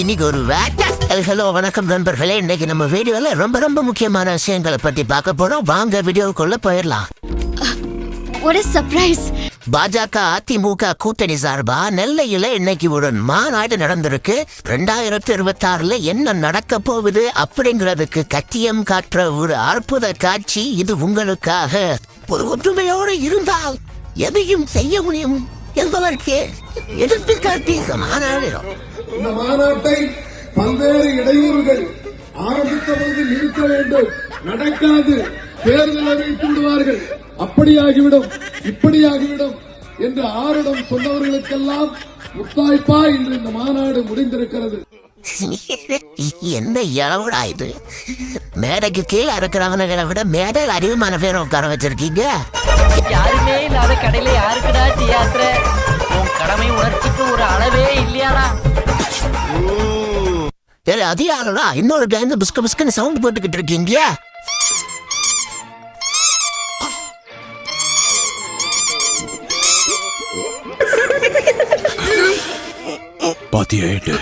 இன்னைக்கு ஒரு ஹலோ வணக்கம் நண்பர்களே. இன்னைக்கு நம்ம வீடியோல ரொம்ப ரொம்ப முக்கியமான விஷயங்களை பத்தி பார்க்க போறோம். வாங்க வீடியோக்குள்ள போயிடலாம். What a surprise! பாஜக அதிமுக கூட்டணி சார்பா நெல்லையில இன்னைக்கு ஒரு மாநாடு நடந்திருக்கு. 2026 என்ன நடக்க போகுது அப்படிங்கிறதுக்கு கட்டியம் காட்டுற ஒரு அற்புத காட்சி இது உங்களுக்காக. ஒரு ஒற்றுமையோடு இருந்தால் எதையும் செய்ய முடியும் என்பதற்கு எதிர்த்து காட்டி மாநாடு. இந்த மாநாட்டை பல்வேறு இடையூறுகள் ஆரம்பித்தபோது நிறுத்த வேண்டும், நடக்காது, தேர்தல் அறிவித்து விடுவார்கள், அப்படியாகிவிடும் இப்படியாகிவிடும் என்று ஆரிடம் சொன்னவர்களுக்கெல்லாம் முத்தாய்ப்பா இன்று இந்த மாநாடு முடிந்திருக்கிறது. எந்த இளவுடா இது? மேடைக்கு கீழே இருக்கிறவங்களை விட மேடையில் அதிகமான பேர் உட்கார வச்சிருக்கீங்க. யாருமே இல்லாத கடையில யாருக்குடா தியாத்திர? உன் கடமை உணர்ச்சிக்கு ஒரு அளவே இல்லையாடா? அது யாருடா இன்னொரு டைம் புஸ்க புஸ்கன்னு சவுண்ட் போட்டுக்கிட்டு இருக்கீங்க? பாத்தியாயிட்டு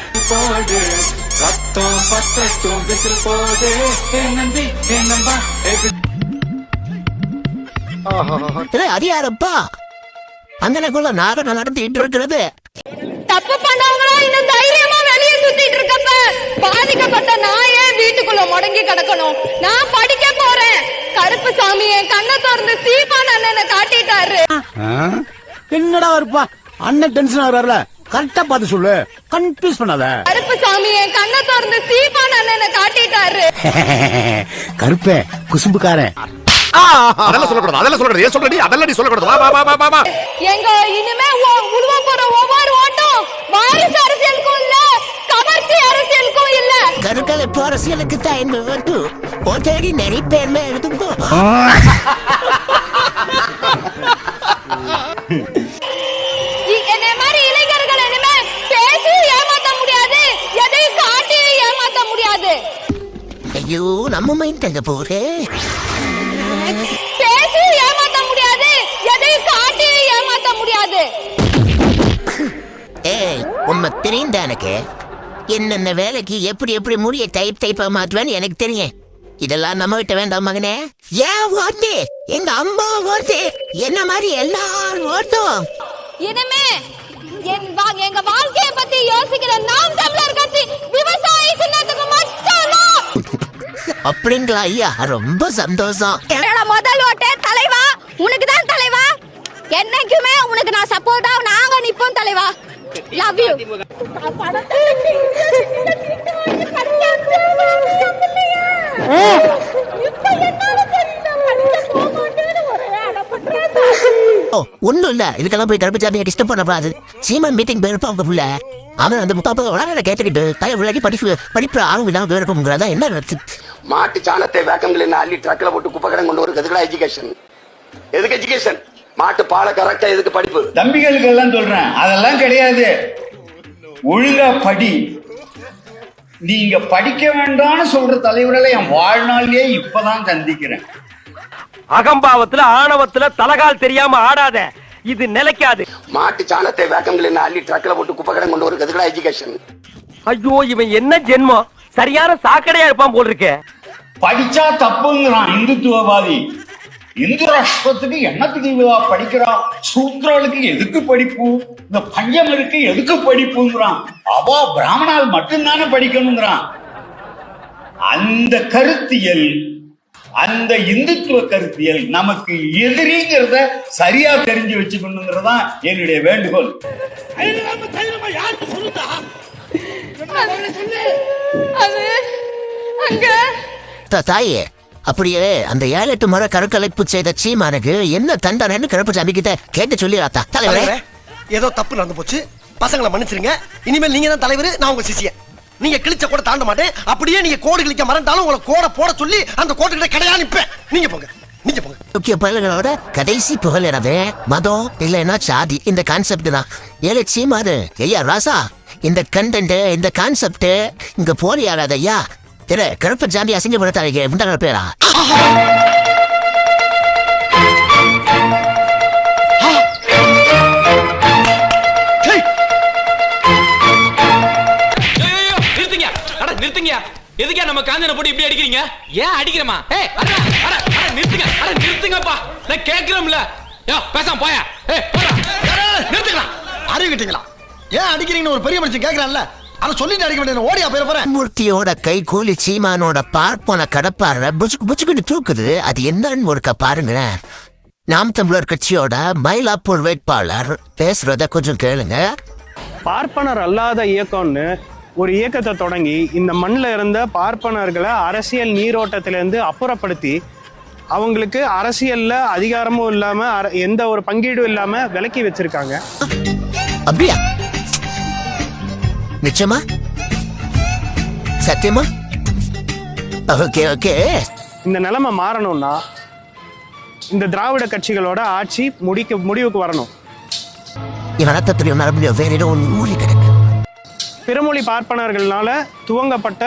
அது யாரப்பா அங்கனக்குள்ள நாடகம் நடத்திட்டு இருக்கிறது? தப்பு பண்ணவங்களா இன்னும் தைரியமா வெளியே சுத்திட்டு இருக்கப்ப பாதிக்கப்பட்ட நான் ஏன் வீட்டுக்குள்ள முடங்கி கிடக்கணும்? நான் படிக்க போறேன். கருப்பு சாமி என் கண்ணை திறந்து சீமான் அண்ணனை காட்டிட்டாரு. என்னடா இருப்பா அண்ணன் டென்ஷன் ஆகுறாருல, கரெக்டா பார்த்து சொல்லு, கன்ஃபியூஸ் பண்ணாத. கருப்பு சாமி என் கண்ணை திறந்து சீமான் அண்ணனை காட்டிட்டாரு. கருப்பே குசும்புக்காரன். அதெல்லாம் சொல்லக்கூடாது, அதெல்லாம் சொல்லக்கூடாது. ஏன் சொல்றடி? அதெல்லாம் நீ சொல்லக்கூடாது. வா வா வா வா வா. எங்க இனிமே உருவ போற ஒவ்வொரு ஓட்டம் வாரிசு அரசியலுக்கும் இல்ல, கவர்ச்சி அரசியலுக்கும் இல்ல. கருக்கலைப்பு அரசியலுக்கு தான் என்ன வேண்டும்? ஓட்டேடி நிறைய பேர்மே எடுத்துக்கோ. என்ன மாதிரி இளைஞர்கள் இனிமே பேசி ஏமாத்த முடியாது, எதையும் காட்டி ஏமாத்த முடியாது. ஐயோ நம்ம மைண்ட் எங்க போறே? பேசி ஏமாத்த முடியாது, எதையும் காட்டி ஏமாத்த முடியாது. ஏய் உண்மை தெரியும் எனக்கு. என்னென்ன வேலைக்கு எப்படி எப்படி முடிய டைப்பா மாற்றுவேன்னு எனக்கு தெரியும். இதெல்லாம் நம்ம விட்ட வேண்டாம் மகனே. ஏன் ஓட்டு? எங்க அம்மா ஓட்டு, என்ன மாதிரி எல்லாரும் ஓட்டும். இனிமே எங்க வாழ்க்கையை பத்தி யோசிக்கிற நாம் தமிழர் கட்சி விவசாயி சின்னத்துக்கு மட்டும்தான். அப்படிங்களா ஐயா? ரொம்ப சந்தோஷம். முதல் ஓட்டே தலைவா உனக்கு தான் தலைவா. என்னைக்குமே உனக்கு நான் சப்போர்ட்டா நாங்க நிப்போம் தலைவா. Love you. ஒண்ணும் இல்ல, இதுக்கெல்லாம் போய் கருப்பசாமியை டிஸ்டர்ப் பண்ணக்கூடாது. சீமான் மீட்டிங் போயிருப்பா உங்க புள்ள. அவன் அந்த 30 விளையாட கேட்டுக்கிட்டு விளையாடி படிப்பு ஆகும் இல்லாம போயிருக்குங்கிறதா என்ன? மாட்டு சாணத்தை வேக்கங்களில் அள்ளி ட்ரக்ல போட்டு குப்பை கடன் கொண்டு வருது. எதுக்குடா எஜுகேஷன்? எதுக்கு எஜுகேஷன்? மாட்டு பாலை கரெக்டா எதுக்கு படிப்பு? தம்பிகளுக்கு எல்லாம் சொல்றேன், அதெல்லாம் கிடையாது. ஒழுங்கா படி. நீங்க படிக்க வேண்டாம்னு சொல்ற தலைவர்களை என் வாழ்நாளிலே இப்பதான் சந்திக்கிறேன். அகம்பாவத்துல ஆணவத்துல தலகால் தெரியாம ஆடாத, இது நிலைக்காது. மாட்டு சாணத்தை வேக்கங்களில் அள்ளி ட்ரக்ல போட்டு குப்பை கடன் கொண்டு வருது. எதுக்குடா எஜுகேஷன்? ஐயோ இவன் என்ன ஜென்மம்? சரியான சாக்கடையா இருப்பான் போல் இருக்க. படிச்சா தப்புங்கிறான் இந்துத்துவவாதி. இந்து ராஷ்டிரத்துக்கு என்னத்துக்கு இவா படிக்கிறான்? சூத்ராளுக்கு எதுக்கு படிப்பு? இந்த பஞ்சமருக்கு எதுக்கு படிப்புங்கிறான். அவா பிராமணால் மட்டும்தானே படிக்கணுங்கிறான். அந்த கருத்தியல், அந்த இந்துத்துவ கருத்தியல் நமக்கு எதிரிங்கிறத சரியா தெரிஞ்சு வச்சுக்கணுங்கிறதா என்னுடைய வேண்டுகோள். தாயே, அப்படியே அந்த 7-8 முறை கருக்கலைப்பு செய்த சீமானுக்கு என்ன தண்டனைன்னு கருப்பசாமி கிட்ட கேட்டு சொல்லிடாத்தா. தலைவரே, ஏதோ தப்பு நடந்து போச்சு, பசங்களை மன்னிச்சிருங்க. இனிமேல் நீங்க தான் தலைவர், நான் உங்க சிசியன். நீங்க கிழிச்ச கூட தாண்ட மாட்டேன். அப்படியே நீங்க கோடு கிழிக்க மறந்தாலும் உங்களை கோடை போட சொல்லி அந்த கோட்டுக்கிட்ட கிடையா நிப்பேன். நீங்க போங்க, நீங்க போங்க. முக்கிய புகழோட கடைசி புகழ் என்னது? மதம் இல்லைன்னா சாதி. இந்த கான்செப்ட் தான். ஏழை சீமானு ஐயா ராசா, இந்த கண்டென்ட் இந்த கான்செப்ட் இங்க போலியாடாத ஐயா. திரு கருப்பசாமி அசிங்கப்படுத்தாங்க உண்டான பேரா? எதுக்கே நம்ம காஞ்சனை போட்டு இப்படி அடிக்கிறீங்க? ஏன் அடிக்கிறமா? ஏய் நிறுத்துங்கப்பா. நான் கேக்குறோம்ல. பேசாம போயா. நிறுத்துக்கலாம். அறிவிட்டீங்களா? ஏன் அடிக்கிறீங்கன்னு ஒரு பெரிய மனுஷன் கேக்குறான்ல, அதை சொல்லிட்டு அடிக்க வேண்டிய ஓடியா போறேன். மூர்த்தியோட கை கூலி சீமானோட பார்ப்பன கடப்பார புச்சுக்குன்னு தூக்குது. அது என்னன்னு ஒருக்க பாருங்களேன். நாம் தமிழர் கட்சியோட மயிலாப்பூர் வேட்பாளர் பேசுறத கொஞ்சம் கேளுங்க. பார்ப்பனர் அல்லாத இயக்கம்னு ஒரு இயக்கத்தை தொடங்கி இந்த மண்ணில் இருந்த பார்ப்பனர்களை அரசியல் நீரோட்டத்திலேருந்து அப்புறப்படுத்தி அவங்களுக்கு அரசியல்ல அதிகாரமும் இல்லாம எந்த ஒரு பங்கீடும் இல்லாம விலக்கி வச்சிருக்காங்க. அப்படியா? நிச்சயமா? சத்தியமா? Okay okay. இந்த நிலைமை மாறணும்னா இந்த திராவிட கட்சிகளோட ஆட்சி முடிவுக்கு வரணும். வேற ஏதோ ஊழி கிடக்கு. பிறமொழி பார்ப்பனர்களால துவங்கப்பட்ட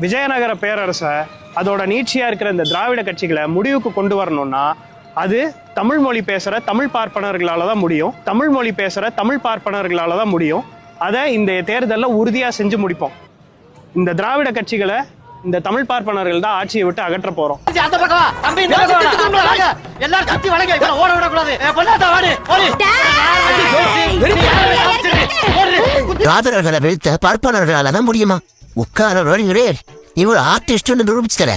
விஜயநகர பேரரசை அதோட நீட்சியா இருக்கிற இந்த திராவிட கட்சிகளை முடிவுக்கு கொண்டு வரணும்னா அது தமிழ் மொழி பேசுற தமிழ் பார்ப்பனர்களால தான் முடியும். தமிழ் மொழி பேசுற தமிழ் பார்ப்பனர்களால தான் முடியும். அதை இந்த தேர்தலில் உறுதியா செஞ்சு முடிப்போம். இந்த திராவிட கட்சிகளை இந்த தமிழ் பார்ப்பனர்கள் தான் ஆட்சியை விட்டு அகற்ற போறோம். திராவிடர்களை வீழ்த்த பார்ப்பனர்களால தான் முடியுமா? உட்கார இவர் ஆர்டிஸ்ட் நிரூபிச்சுற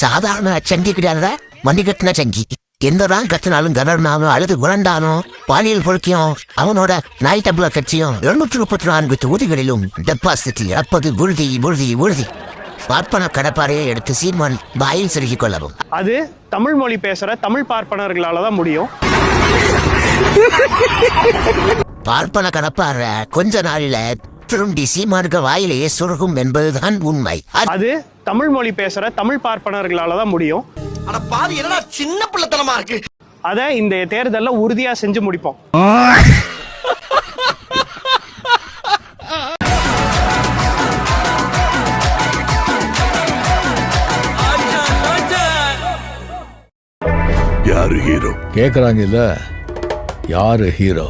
சாதாரண சங்கி கிடையாத வண்டி கட்டின சங்கி. எந்ததான் கத்தினாலும் கவர்னாலும் அழுது குழந்தானோ பாலியல் பொறுக்கியும் அவனோட நாய் டபுள கட்சியும் 234 தொகுதிகளிலும் டெபாசிட் அப்பது உறுதி உறுதி உறுதி. பார்ப்பன கடப்பாறையை எடுத்து சீமான் வாயில் செருகிக் கொள்ளவும். அது தமிழ் மொழி பேசுற தமிழ் பார்ப்பனர்களால தான் முடியும். பார்ப்பன கடப்பாற கொஞ்ச நாளில திரும்பி சீமானுக்கு வாயிலேயே சுருகும் என்பதுதான் உண்மை. அது தமிழ் மொழி பேசுற தமிழ் பார்ப்பனர்களால தான் முடியும். அட பாவி, என்னடா சின்ன பிள்ளைத்தனமா இருக்கு. அதை இந்த தேர்தலில் உறுதியா செஞ்சு முடிப்போம். யாரு ஹீரோ கேக்குறாங்கல்ல, யாரு ஹீரோ?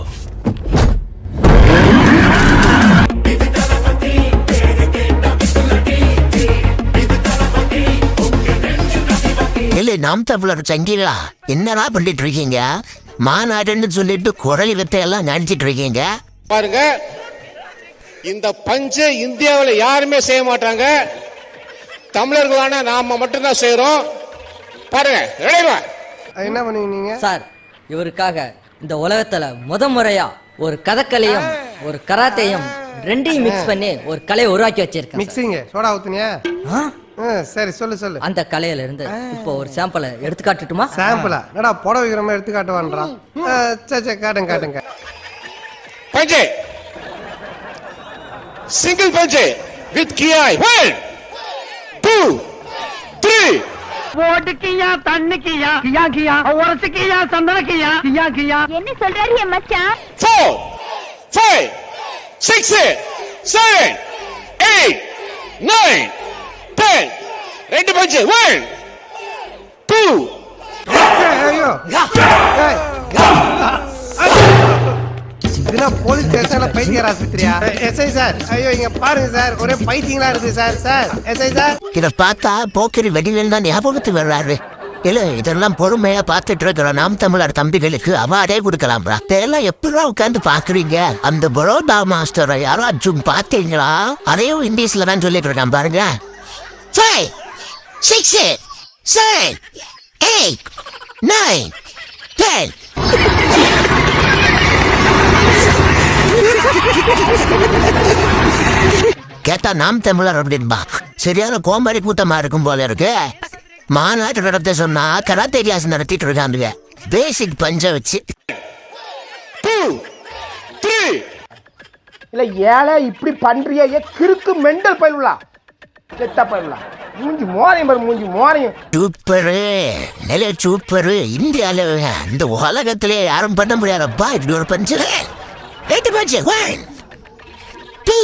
நாம் தமிழர் சங்கிகளா என்னடா பண்ணிட்டு இருக்கீங்க? மாநாடுன்னு சொல்லிட்டு குரல் வித்தையெல்லாம் நினைச்சிட்டு இருக்கீங்க பாருங்க. இந்த பஞ்சு இந்தியாவில் யாருமே செய்ய மாட்டாங்க. தமிழர்களான நாம மட்டும்தான் செய்யறோம். பாருங்க என்ன பண்ணுவீங்க சார்? இவருக்காக இந்த உலகத்துல முறையா ஒரு கதக்கலையும் ஒரு கராத்தையும் ரெண்டையும் மிக்ஸ் பண்ணி ஒரு கலையை உருவாக்கி வச்சிருக்கேன். மிக்சிங் சோடா ஊத்துனியா? சரி சொல்லு. அந்த கலையில இருந்து இப்போ ஒரு சாம்பிளை எடுத்து காட்டுட்டுமா? சாம்பிளா? என்னடா புடவை வைக்கிற மாதிரி எடுத்து காட்டுவான்றான். சரி காட்டுங்க. பஞ்சு சிங்கிள் பஞ்சு வித் கியாய் 1 2 3 ஓட்டுக்கியா தண்ணிக்கியா கியா கியா உரசுக்கியா சந்தனக்கியா கியா கியா. என்ன சொல்றாரு என் மச்சான்? 4 5 6 7 8 9 10 ரெண்டு பஞ்சு 1 2. ஐயோ இதெல்லாம் போலீஸ் ஸ்டேஷன்ல பைத்தியர் ஆஸ்பத்திரியா? எஸ்ஐ சார், ஐயோ இங்க பாருங்க சார், ஒரே பைத்தியங்களா இருக்கு சார். எஸ்ஐ சார், இத பார்த்தா போக்கிரி வெடிவேல் தான் ஞாபகத்து வர்றாரு. இல்ல இதெல்லாம் பொறுமையா பார்த்துட்டு இருக்கிற நாம் தமிழர் தம்பிகளுக்கு அவார்டே கொடுக்கலாம்ரா. இதெல்லாம் எப்படிலாம் உட்காந்து பாக்குறீங்க? அந்த பரோடா மாஸ்டரை யாராச்சும் பாத்தீங்களா? அதையும் இங்கிலீஷ்ல தான் சொல்லிட்டு இருக்கான் பாருங்க. 5 6 7 8 9 10. கேட்டா நாம் தமிழர் அப்படின்பா. சரியான கோமாரி கூட்டமா இருக்கும் போல இருக்கு. மாநாட்டு நடத்த சொன்னா கராத்தே கிளாஸ் நடத்திட்டு இருக்காங்க. பேசிக் பஞ்ச வச்சு 2 3. இல்ல ஏழை இப்படி பண்றியே கிறுக்கு மெண்டல் பயிலுலா செத்த பயிலுலா. மூஞ்சி மோரையும் சூப்பரு, நில சூப்பரு. இந்தியால இந்த உலகத்திலே யாரும் பண்ண முடியாதப்பா இப்படி ஒரு பஞ்சு. 8 பஞ்சு 1 2.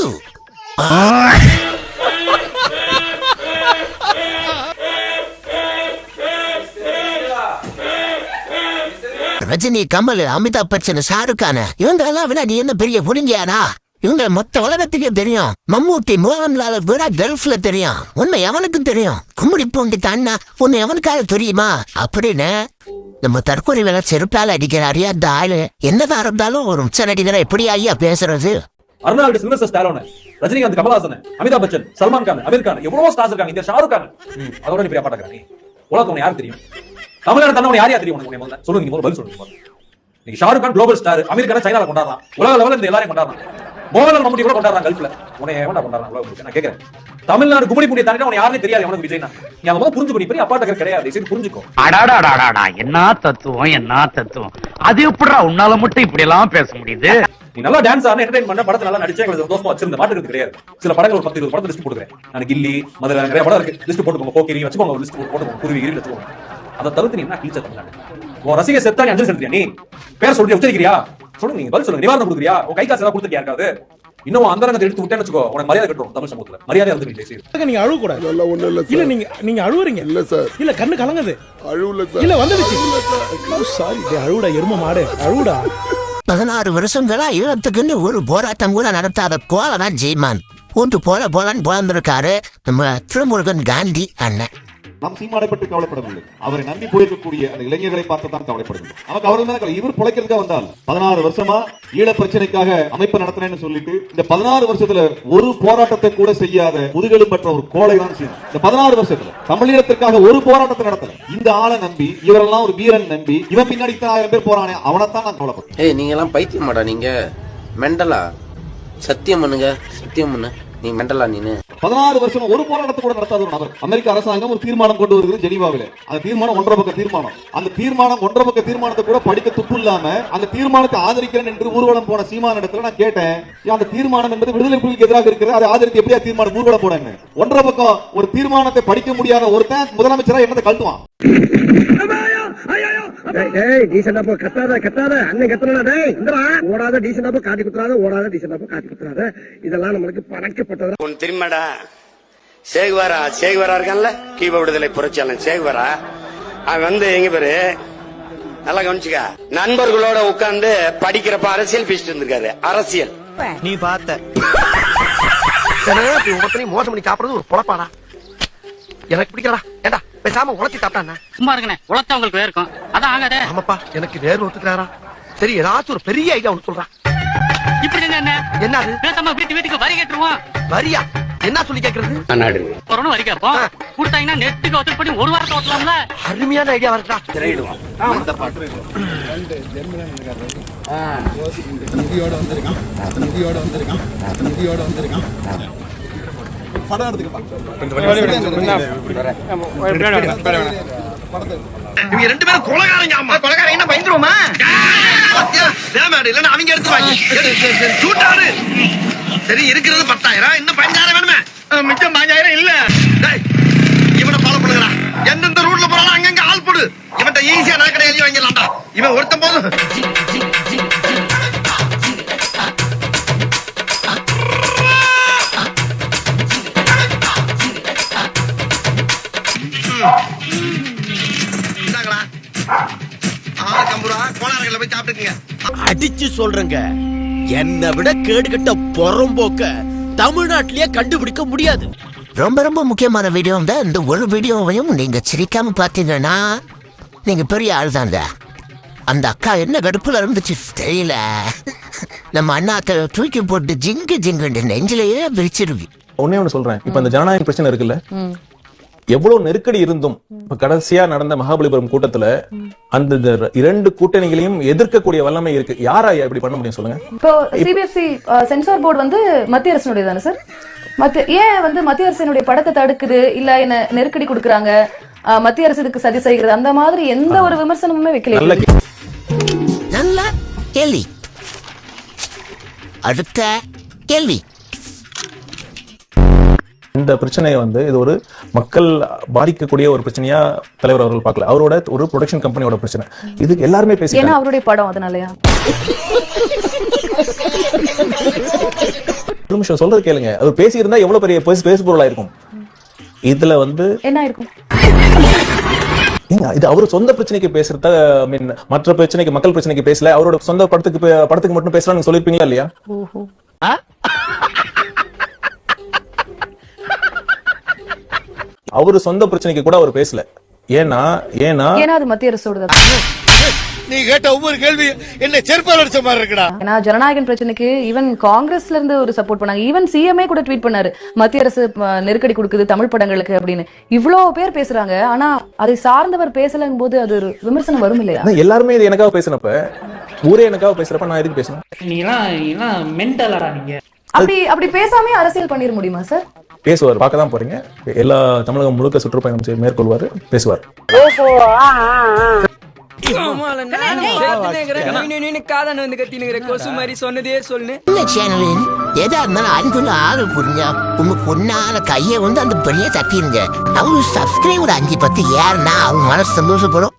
ரஜினி, கமல், அமிதாப் பச்சன், ஷாருக் கான் இவங்க எல்லாம் விட நீ என்ன பெரிய புரிஞ்சியானா? இவங்க மொத்த உலகத்துக்கே தெரியும். மம்மூட்டி மோகன்லால் விட கல்ஃப்ல தெரியும். உண்மை எவனுக்கும் தெரியும். கும்மிடி பூண்டி தாண்டா உன்னை எவனுக்காக தெரியுமா அப்படின்னு நம்ம தற்கொலை வேலை செருப்பால அடிக்கிறாரு அந்த ஆளு. என்னதான் இருந்தாலும் ஒரு உச்ச நடிகரை எப்படி ஐயா பேசுறது? Arnold, Sylvester Stallone, Rajinikanth, Kamal Haasan, Amitabh Bachchan, Salman Khan, Aamir Khan, எவ்வளவோ ஸ்டார்ஸ் இருக்காங்க. இந்த ஷாருக் கான் அதோட நீ பெரிய பாட்டாக்குற. நீ உலகத்துல உனக்கு யார் தெரியும்? தமிழ்நாடு தன்னை யார் யார் தெரியும் உனக்கு? முதல்ல சொல்லுங்க, நீங்க பதில் சொல்லுங்க. நீங்க ஷாருக் கான் குளோபல் ஸ்டார், அமீர் கான் சைனால கொண்டாடுறான், உலக லெவல்ல இந்த எல்லாரையும் கொண்டாடுறான். மோகன்லால் மம்முட்டி கூட கொண்டாடுறாங்க கல்ஃப்ல. உன்னை எவன்டா கொண்டாடுறாங்க உலகத்துக்கு? நான் கேக்குறேன். தமிழ்நாடு கும்மிடி பூண்டி தாண்டி உனக்கு யாருனே தெரியாது உனக்கு விஜய்னா. நீ அதை முதல்ல புரிஞ்சுக்கோ. நீ பெரிய அப்பாட்டக்கர் கிடையாது. சரி புரிஞ்சுக்கோ. அடாடாடாடா, என்ன தத்துவம், என்ன தத்துவம். அது எப்படிடா உன்னால மட்டும் இப்படி எல்லாம் பேச முடியுது? நீ நல்லா டான்ஸ் ஆன என்டர்டெயின் பண்ண படத்தை நல்லா நடிச்சே எங்களுக்கு சந்தோஷமா வச்சிருந்த மாட்டுறது கிடையாது. சில படங்கள் ஒரு 10-20 படத்தை லிஸ்ட் போட்டுக்கிறேன். நான் கில்லி மதுரை நிறைய படம் இருக்கு. லிஸ்ட் போட்டுக்கோங்க. போக்கிரி வச்சுக்கோங்க. லிஸ்ட் போட்டுக்கோங்க. குருவி கிரி வச்சுக்கோங்க. அதை தவிர்த்து நீ என்ன கிழிச்ச தமிழ்நாடு? உன் ரசிகை செத்தா நீ அஞ்சலி செலுத்தியா? நீ பேர் சொல்றியா? உச்சரிக்கிறியா? சொல்லுங்க. நீங்க பதில் சொல்லுங்க. நிவாரணம் கொடுக்குறியா? உன் கை காசு ஏதாவது கொடுத்துருக்கியா? இருக்காது. இன்னும் அந்தரங்கத்தை எடுத்து விட்டேன்னு வச்சுக்கோ, உனக்கு மரியாதை கட்டுறோம். தமிழ் சமூகத்துல மரியாதை வந்து நீங்க அழுவ கூடாது. இல்ல நீங்க அழுவுறீங்க. இல்ல சார், இல்ல கண்ணு கலங்குது. அழுவல சார். இல்ல வந்துடுச்சு. சாரி, அழுவுடா எரும மாடு, அழுவுடா. 16 வருஷங்களா ஈழத்துக்குன்னு ஒரு போராட்டம் கூட நடத்தாத கோலதான் ஜெய்மான். ஒன்று போலன்னு போலந்திருக்காரு நம்ம திருமுருகன் காந்தி அண்ணன். நாம் சீமானை பற்றி கவலைப்படவில்லை. அவரை நம்பி போயிருக்கக்கூடிய அந்த இளைஞர்களை பார்த்து தான் கவலைப்படுது. நமக்கு அவர் தான் இவர் பிழைக்கிறதுக்காக வந்தால் 16 வருஷமா ஈழ பிரச்சனைக்காக அமைப்பு நடத்தினேன்னு சொல்லிட்டு இந்த 16 வருஷத்துல ஒரு போராட்டத்தை கூட செய்யாத முதுகெலும்பற்ற ஒரு கோழை தான் செய்யும். இந்த 16 வருஷத்துல தமிழீழத்திற்காக ஒரு போராட்டத்தை நடத்தல. இந்த ஆளை நம்பி இவரெல்லாம் ஒரு வீரன் நம்பி இவன் பின்னாடி 1000 பேர் போறானே அவனைத்தான் நான் கவலைப்படுறேன். ஏய், நீங்க எல்லாம் பைத்தியமாடா? நீங்க மெண்டலா? சத்தியம் பண்ணுங்க, சத்தியம் பண்ணு. நீ மெண்டலா? நீனு 16 வருஷம் ஒரு போராட்டத்தை கூட நடத்தாத ஒரு நபர். அமெரிக்க அரசாங்கம் ஒரு தீர்மானம் கொண்டு வருகிறது ஜெனீவாவில். அந்த தீர்மானம் 1.5 பக்க தீர்மானம். அந்த தீர்மானம் 1.5 பக்க தீர்மானத்தை கூட படிக்க துப்பு இல்லாம அந்த தீர்மானத்தை ஆதரிக்கிறேன் என்று ஊர்வலம் போன சீமான் இடத்துல நான் கேட்டேன், அந்த தீர்மானம் என்பது விடுதலை புலிகளுக்கு எதிராக இருக்கிறது, அதை ஆதரித்து எப்படியா தீர்மானம் ஊர்வலம் போனேன்னு. 1.5 பக்கம் ஒரு தீர்மானத்தை படிக்க முடியாத ஒருத்தன் முதலமைச்சரா என்னதை கழட்டுவான்? இதெல்லாம் நம்மளுக்கு பறக்கப்பட்டது. திரும்படா சேகுவாரா இருக்கான்ல, கீப விடுதலை புரட்சியாளன் சேகுவாரா. அவன் எங்க பேரு நல்லா கவனிச்சுக்க, நண்பர்களோட உட்கார்ந்து படிக்கிறப்ப அரசியல் பேசிட்டு இருந்திருக்காரு. அரசியல் நீ பார்த்த மோசம் பண்ணி சாப்பிடுறது ஒரு பொழப்பாடா. எனக்கு பிடிக்கலடா. ஏண்டா பேசாம உழைச்சி சாப்பிட்டா சும்மா இருக்கனே, உழைச்சா உங்களுக்கு வேர்க்கும். அதான் ஆகாதே. ஆமாப்பா, எனக்கு வேறு ஒத்துக்கிறாரா? சரி, ஏதாச்சும் ஒரு பெரிய ஐடியா ஒன்று சொல்றான். இப்படி என்ன என்னது? பேசாம வீட்டுக்கு வரி கட்டுருவோம். வரியா? என்ன சொல்லி கேக்குறது? வரி கேட்போம். கொடுத்தாங்கன்னா நெட்டுக்கு வசூல் பண்ணி ஒரு வாரத்தை ஓட்டலாம்ல. அருமையான ஐடியா வருதா? படம் எடுத்துக்கலாம். இவங்க 2 பேரும் கொலைகாரங்க. அம்மா கொலைகாரங்க பயந்துருவோமா? இல்லன்னா அவங்க எடுத்துவாங்க. சரி, இருக்கிறது 10,000, இன்னும் 15,000 வேணுமே. மிச்சம் 5,000 இல்ல. இவனை ஃபாலோ பண்ணுங்கடா. எந்தெந்த ரூட்ல போறாலும் அங்கங்க ஆள் போடு. இவன்ட்ட ஈஸியா நகை எழுதி வாங்கிடலாம்டா. இவன் ஒருத்தன் போதும். அடிச்சு சொல்றேங்க, என்னை விட கேடுகட்ட பொறம்போக்க தமிழ்நாட்டிலேயே கண்டுபிடிக்க முடியாது. ரொம்ப ரொம்ப முக்கியமான வீடியோ தான். இந்த ஒரு வீடியோவையும் நீங்க சிரிக்காம பாத்தீங்கன்னா நீங்க பெரிய ஆள் தாங்க. அந்த அக்கா என்ன கடுப்புல இருந்துச்சு தெரியல. நம்ம அண்ணாத்தை தூக்கி போட்டு ஜிங்கு ஜிங்கு நெஞ்சிலேயே விரிச்சிருக்கு. ஒண்ணு சொல்றேன், இப்ப இந்த ஜனநாயக பிரச்சனை இருக்குல்ல, எவ்வளவு நெருக்கடி இருந்தும் இப்ப கடைசியா நடந்த மகாபலிபுரம் கூட்டத்துல அந்த 2 கூட்டணிகளையும் எதிர்க்கக்கூடிய வல்லமை இருக்கு. யாரா இப்படி பண்ண முடியும் சொல்லுங்க? இப்போ சிபிஎஸ்இ சென்சார் போர்டு வந்து மத்திய அரசினுடைய தானே சார்? ஏன் மத்திய அரசினுடைய படத்தை தடுக்குது, இல்ல என்ன நெருக்கடி கொடுக்குறாங்க, மத்திய அரசு இதுக்கு சதி செய்கிறது, அந்த மாதிரி எந்த ஒரு விமர்சனமுமே வைக்கல. நல்ல கேள்வி. அடுத்த கேள்வி. இந்த பிரச்சனையை இது ஒரு மக்கள் பாதிக்கக்கூடிய ஒரு பிரச்சனையா தலைவர் அவர்கள் பார்க்கல. அவரோட ஒரு ப்ரொடக்ஷன் கம்பெனியோட பிரச்சனை. இது எல்லாருமே பேசி, ஏன்னா அவருடைய படம் அதனாலயா? ஒரு நிமிஷம் சொல்றது கேளுங்க. அவர் பேசி இருந்தா எவ்வளவு பெரிய பேசு பொருளா இருக்கும். இதுல என்ன இருக்கும்? இது அவரு சொந்த பிரச்சனைக்கு பேசுறத, மற்ற பிரச்சனைக்கு மக்கள் பிரச்சனைக்கு பேசல. அவரோட சொந்த படத்துக்கு மட்டும் பேசலாம்னு சொல்லிருப்பீங்களா இல்லையா? அவரு சொந்த பிரச்சனைக்கு கூட அவர் பேசல. ஏன்னா அது மத்திய அரசோட. நீ கேட்ட ஒவ்வொரு கேள்வி என்ன செருப்பால் அடிச்ச மாதிரி இருக்குடா. ஏன்னா ஜனநாயகன் பிரச்சனைக்கு ஈவன் காங்கிரஸ்ல இருந்து ஒரு சப்போர்ட் பண்ணாங்க. ஈவன் சிஎம்ஏ கூட ட்வீட் பண்ணாரு, மத்திய அரசு நெருக்கடி கொடுக்குது தமிழ் படங்களுக்கு அப்படின்னு. இவ்வளவு பேர் பேசுறாங்க, ஆனா அதை சார்ந்தவர் பேசலங்கும் போது அது ஒரு விமர்சனம் வரும் இல்லையா? எல்லாருமே இது எனக்காக பேசினப்ப, ஊரே எனக்காக பேசுறப்ப நான் எதுக்கு பேசணும்? நீங்க மென்டலா நீங்க அப்படி பேசாமே அரசியல் பண்ணிட முடியுமா சார்? பேசுவார், பார்க்க தான் போறீங்க. எல்லா தமிழகம் முழுக்க சுற்றுப்பயணம் மேற்கொள்வார், பேசுவார். ஆறு புரிஞ்சா உங்க பொண்ணான கையை வந்து அந்த பெரிய தட்டிருங்க. அவங்க சப்ஸ்கிரைபர் 5-10 ஏறுனா அவங்க மனசு சந்தோஷப்படும்.